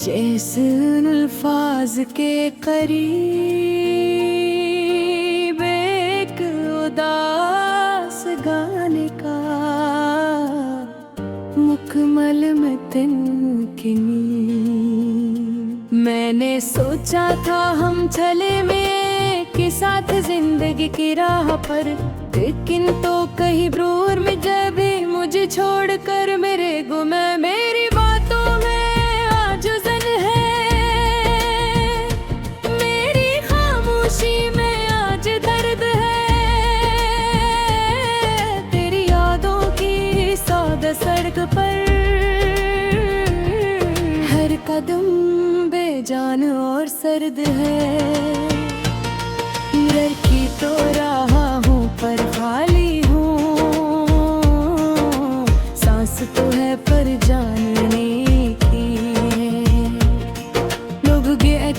जैसे अल्फाज के करीब एक उदास गाने का मुकम्मल मतन की नींद। मैंने सोचा था हम चले में के साथ जिंदगी की राह पर, लेकिन तो कहीं दूर में जब भी मुझे छोड़कर मेरे गुम मेरी बातों में आज जन है, मेरी खामोशी में आज दर्द है। तेरी यादों की सौदा सड़क पर हर कदम बेजान और सर्द है। लड़की तो रहा हूँ पर खाली हूँ, सांस तो है पर जानने की है। लोग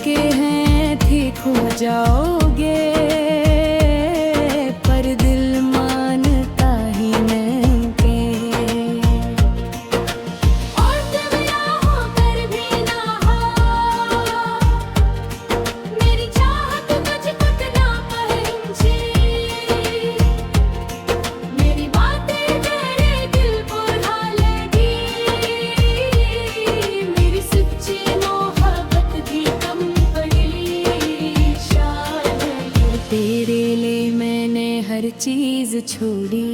के हैं ठीक हो जाओगे, पर दिल मानता ही नहीं के। और जब यहाँ कर भी ना हो, मेरी चाहत तुझको ना पहुंची, मेरी बातें तेरे दिल को ढालेगी, मेरी सच्ची मोहब्बत भी कम पड़ी शायद। तेरे लिए मैंने हर चीज छोड़ी,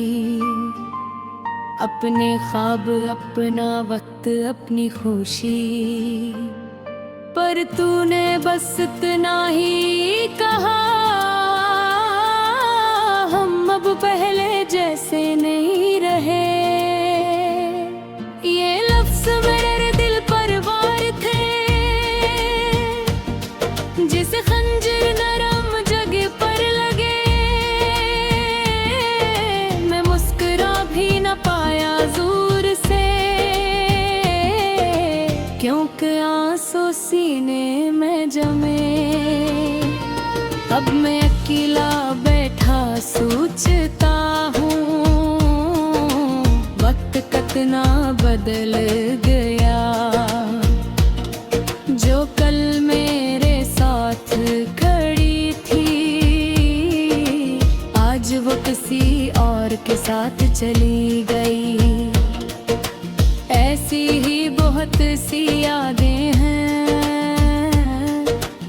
अपने ख्वाब अपना वक्त अपनी खुशी, पर तूने बस इतना ही कहा, हम अब पहले जैसे नहीं रहे। ये लफ्ज़ मेरे दिल पर वार थे, जिसे खंजर नरम जगह पर लगे। मैं मुस्कुरा भी न पाया जोर से, क्योंकि आंसू सीने में जमे। अब मैं अकेला बैठा सोचता हूँ, वक्त कितना बदल गया। जो कल मेरे साथ खड़ी थी, आज वो किसी और के साथ चली गई। ऐसी ही बहुत सी यादें हैं,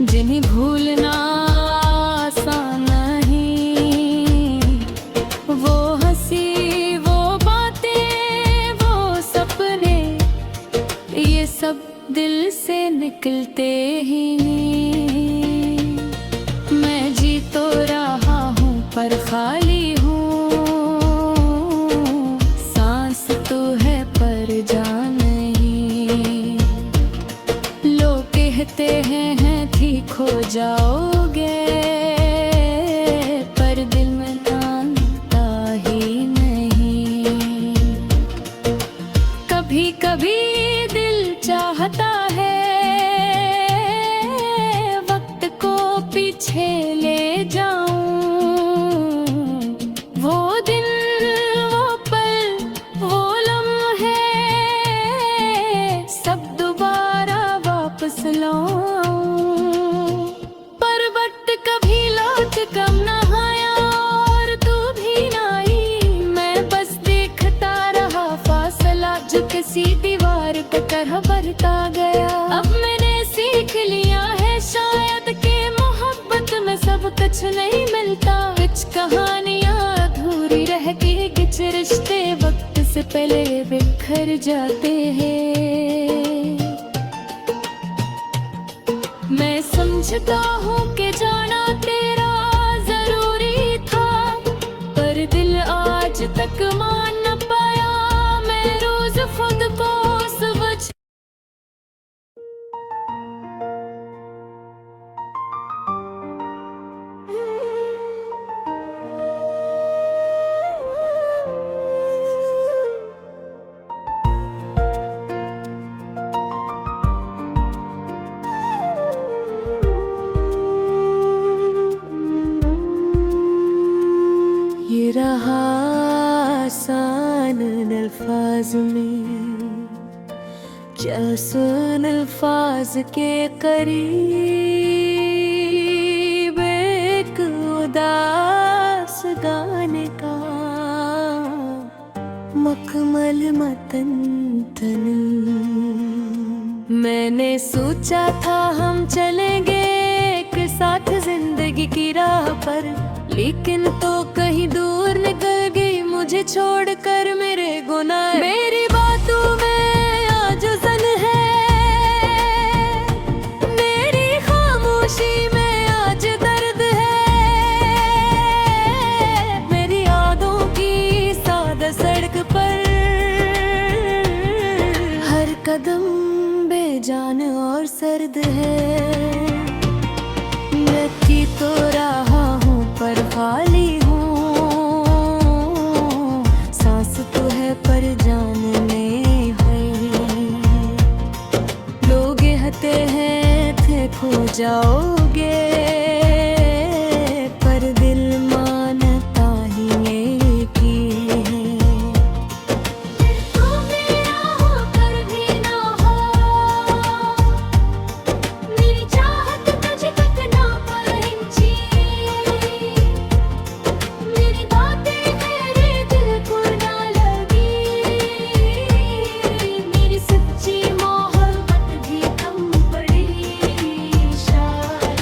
जिन्हें भूलना आसान नहीं। वो हंसी, वो बातें, वो सपने, ये सब दिल से निकलते ही नहीं। मैं जी तो रहा हूँ पर खाली हूँ, सांस तो है पर जान नहीं। लोग कहते हैं ठीक हो जाओगे, पर दिल में मानता ही नहीं। कभी कभी दिल चाहता है वक्त को पीछे ले जाऊं, वो दिन, वो पल, वो लम्हे सब दोबारा वापस लाऊं। पर वक्त कभी लौट कम न आया और तू भी ना आई। मैं बस देखता रहा फासला जो किसी दीवार पे तरह बढ़ता गया। अब मैंने सीख लिया है शायद कि मोहब्बत में सब कुछ नहीं मिलता। कुछ कहानियां अधूरी रह के, कुछ रिश्ते वक्त से पहले बिखर जाते हैं। मैं समझता हूँ कि जाना तेरा जरूरी था, पर दिल आज तक मान न पाया। मैं रोज खुद को समझ ये रहा आसान अल्फाज में जैसन अल्फाज के करीब एक उदास गाने का मखमल मतन तन। मैंने सोचा था हम चलेंगे एक साथ जिंदगी की राह पर, लेकिन तो कहीं दूर निकल गई मुझे छोड़कर मेरे गुनाह। मेरी बातों में आज ज़न है, मेरी खामोशी में आज दर्द है, मेरी यादों की सादा सड़क पर हर कदम बेजान और सर्द है। मैं जी तो रहा हूँ पर खाली हूँ, सांस तो है पर जान नहीं है। लोग कहते हैं थे खो जाओगे, पर दिल मानता ही एक ही है। तू मेरा होकर भी ना हो, मेरी चाहत तुझ तक ना पहुंची, मेरी बातें तेरे दिल को ना लगी, मेरी सच्ची मोहब्बत भी कम पड़ी शायद।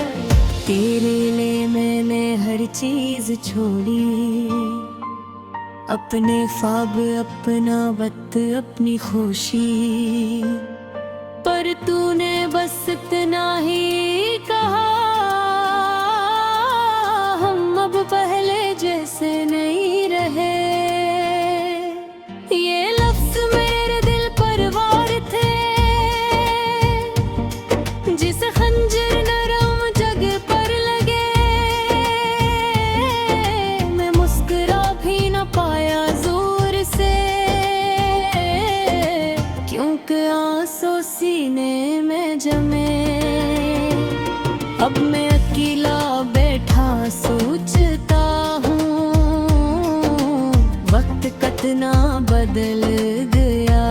तेरे लिए मैंने हर चीज छोड़ी, अपने ख्वाब अपना वक्त अपनी खुशी, पर तूने बस इतना ही कहा हम अब पहले जैसे नहीं रहे। ये लफ्ज मेरे दिल पर वार थे, जिस खंजर नरम जगह पर लगे, मैं मुस्कुरा भी न पाया जोर से, क्योंकि आंसू सीने में जमे। अब मैं अकेला बैठा सोचता हूँ, वक्त कितना बदल गया।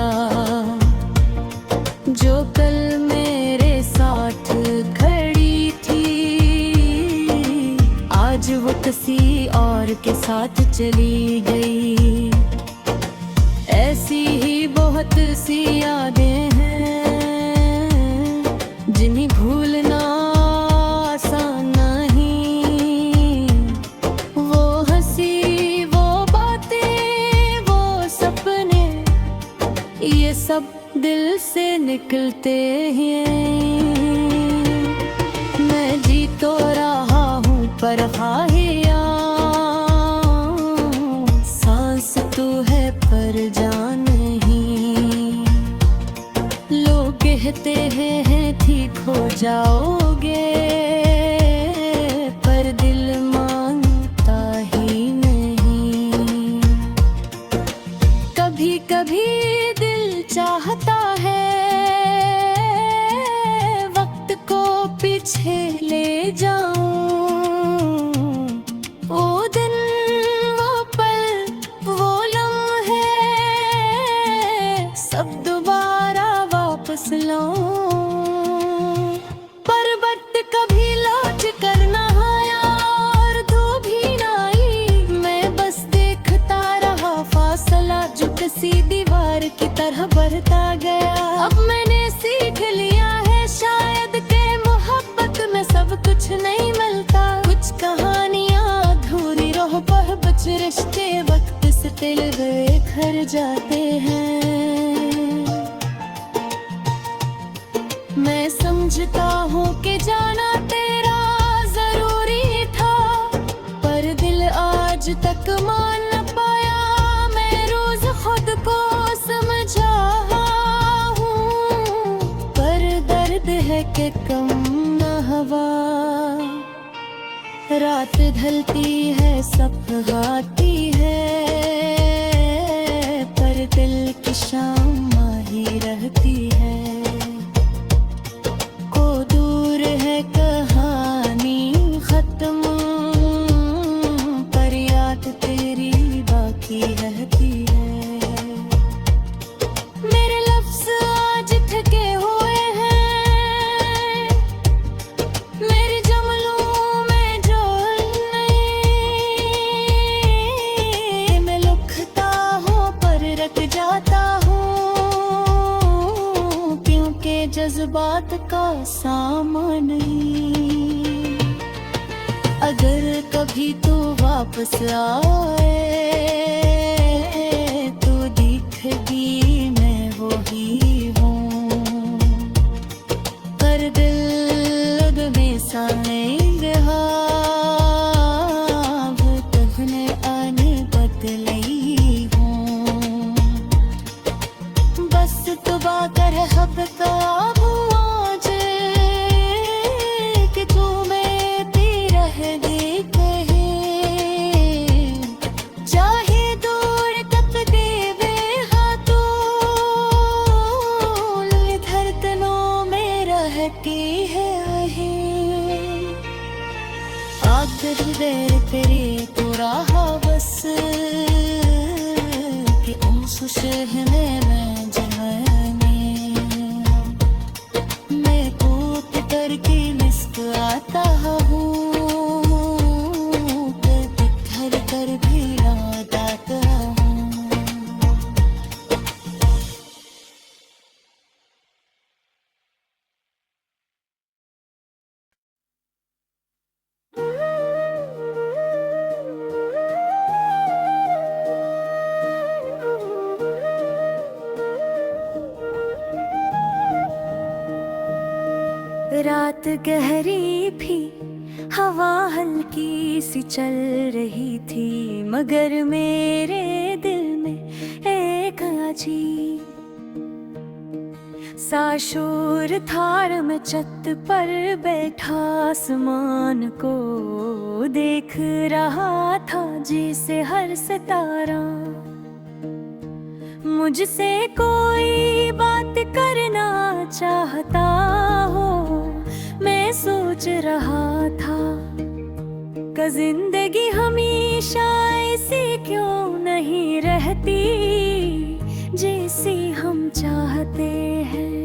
जो कल मेरे साथ खड़ी थी, आज वो किसी और के साथ चली गई। ऐसी ही बहुत सी यादें हैं, जिन्हें भूलना आसान नहीं। वो हंसी, वो बातें, वो सपने, ये सब दिल से निकलते हैं। मैं जी तो रहा हूँ पर खाहियाँ, सांस तो है पर जान नहीं। लोग कहते हैं ठीक हो जाओगे, पर दिल मानता ही नहीं। कभी कभी दिल चाहता है वक्त को पीछे ले जाऊं, वो दिन, वो पल, वो लम्हे सब दोबारा वापस लाऊं। पर वक्त कभी लौट कर ना आया और तू भी ना आई, मैं बस देखता रहा फासला जो किसी दीवार की तरह बढ़ता गया। अब मैंने सीख लिया है शायद के मोहब्बत में सब कुछ नहीं मिलता। कुछ कहानियां अधूरी रह पर बच रिश्ते वक्त से तिल गए खर जाते हैं। मैं समझता हूँ कि जाना तेरा जरूरी था, पर दिल आज तक मान न पाया। मैं रोज खुद को समझा हूँ, पर दर्द है कि कम न हवा। रात ढलती है सब्र आती है, पर दिल की शाम ही रहती है। को दूर है कहानी खत्म, पर याद तेरी बाकी रहती है। मेरे लफ्ज़ आज थे रात का सामान नहीं। अगर कभी तो वापस आए तो दिखेगी मैं वही हूँ। कर दिल में साएंगे हाव तखने आने बदलई हूँ। बस तो बाकर हब का मुआजे कि तू में रह दे कहे। चाहे दूर तक देवे हाथों धड़कनों में रहती है आहे। आखिरी बेर तेरे तो रहा बस कि उस शहर में मैं जवानी। मैं कूद करके मुस्कुराता हूँ बिखर कर भी याद आता हूँ। रात गहरी थी, हवा हल्की सी चल रही थी, मगर मेरे दिल में एक अजीब सा शोर था। मैं छत पर बैठा आसमान को देख रहा था जैसे हर सितारा मुझसे कोई बात करना चाहता हो। मैं सोच रहा था कि जिंदगी हमेशा ऐसी क्यों नहीं रहती जैसी हम चाहते हैं।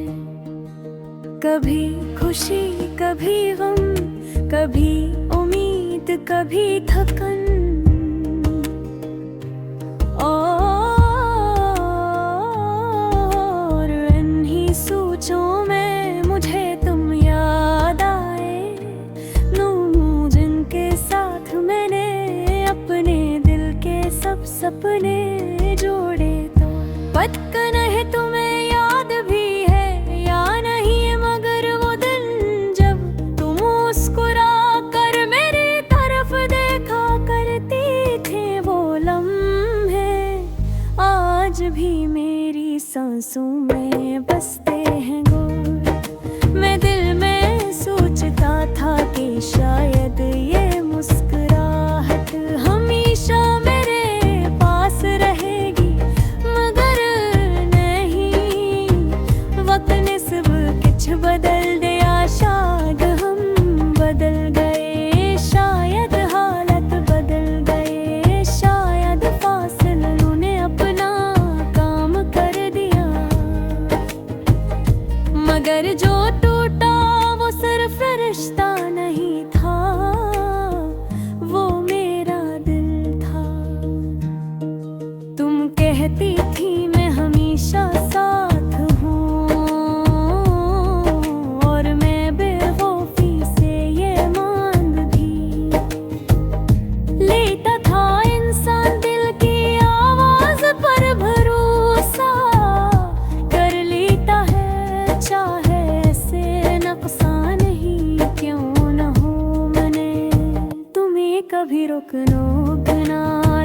कभी खुशी कभी गम, कभी उम्मीद कभी थकन। और इन्हीं सोचों में मुझे तुम याद आए, नूं जिनके साथ मैंने अपने दिल के सब सपने जोड़े। तो पता नहीं तुम्हें याद भी है या नहीं, मगर वो दिन जब तुम मुस्कुरा कर मेरी तरफ देखा करती थे, वो लम्हे आज भी मेरी सांसों में बसते हैं गोर। मैं दिल में सोचता था कि शायद ये मुस्कुराहट हमेशा मेरे पास रहेगी, मगर नहीं। वक्त ने सब कुछ बदल दिया, शायद हम बदल गए, शायद हालत बदल गए, शायद फासलों ने अपना काम कर दिया। मगर जो टूटा वो सिर्फ रिश्ता नहीं था, वो मेरा दिल था। तुम कहती थी मैं हमेशा साथ हूँ, और मैं बेवफी से ये मान भी लेता था। इंसान दिल की आवाज पर भरोसा कर लेता है, चाहे से नुकसान ही क्यों न हो। मैंने तुम्हें कभी रोकना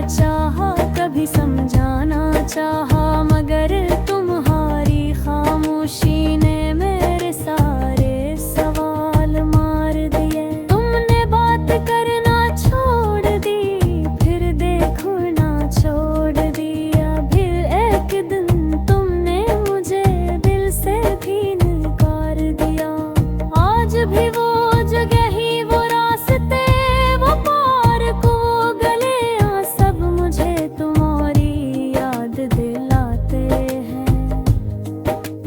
चाहा, कभी समझाना चाहा, मगर तुम्हारी खामोशी ने मेरे सारे सवाल मार दिए। तुमने बात करना छोड़ दी, फिर देखना छोड़ दिया। फिर एक दिन तुमने मुझे दिल से भी नकार दिया। आज भी वो जगह ही, वो रास्ते, वो पार्क, वो गलियां, सब मुझे तुम्हारी याद दिलाते हैं।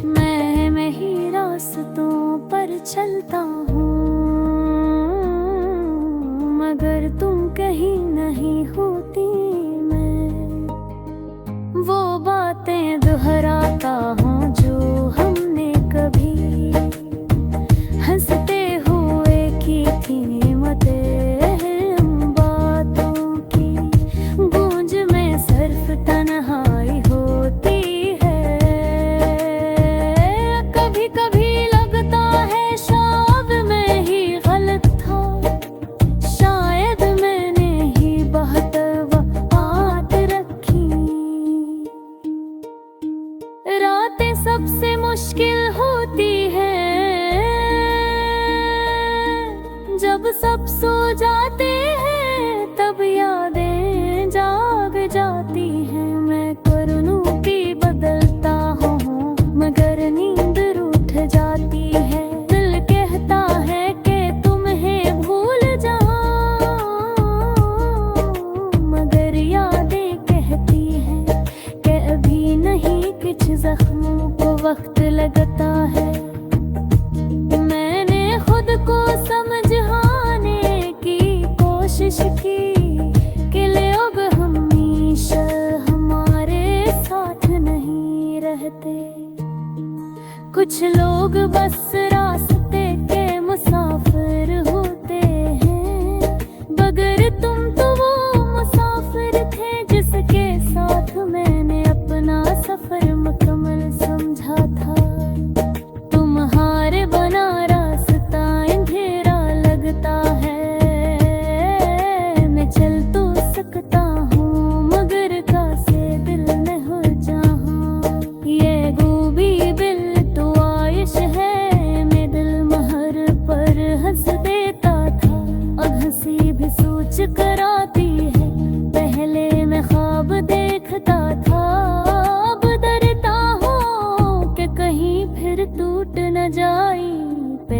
मैं ही रास्तों पर चलता हूँ, मगर तुम कहीं नहीं होती। मैं वो बातें दोहराता हूँ जो हमने कभी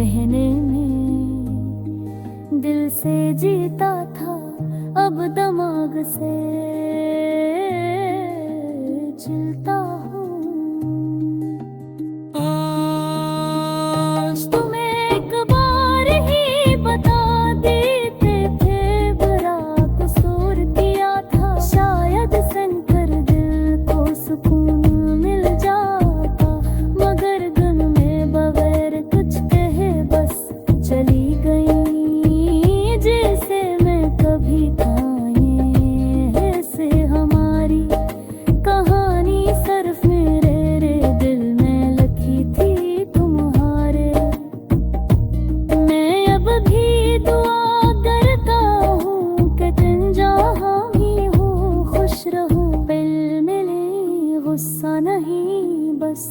रहने में। दिल से जीता था अब दिमाग से चलता हूँ। तुम एक बार ही बता देते थे बड़ा कसूर किया था, शायद सुनकर दिल को सुकून मिल जाता। मगर दिल में बगैर कुछ कहे बस चली गई, जैसे मैं कभी खाए से हमारी कहानी सिर्फ मेरे दिल में लिखी थी तुम्हारे। मैं अब भी दुआ करता हूँ कि तुम जहाँ भी हो खुश रहो। पल मिले गुस्सा नहीं, बस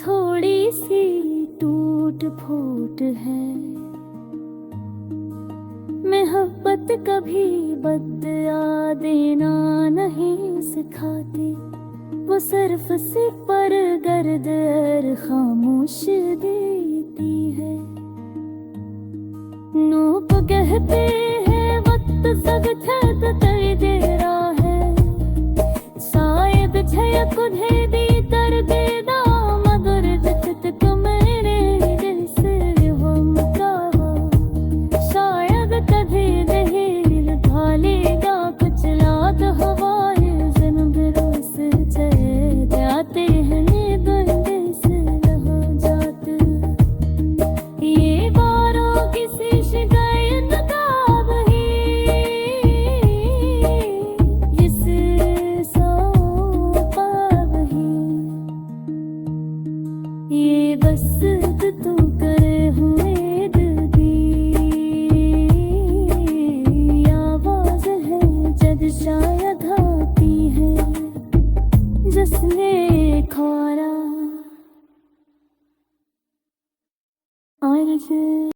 थोड़ी सी टूट फूट है। मोहब्बत कभी बदला देना नहीं सिखाती, वो सिर्फ सिपर गर्द और खामोश देती है। नोक कहते हैं वक्त सख्त है तो कर दे रहा है, शायद झयक उन्हें दी कर देना। मगर जखत को मेरे दिल से हो मुकावा, शायद कभी दिल ढालेगा कुचला तो हवाए जन्म रोस चले जाते हैं गंदे से रह जाते। ये बारों किसी शिकायत का वही इस सौ वही, ये बस तू करे हुए दिल दी आवाज है जब शायद आती है जिसने खारा।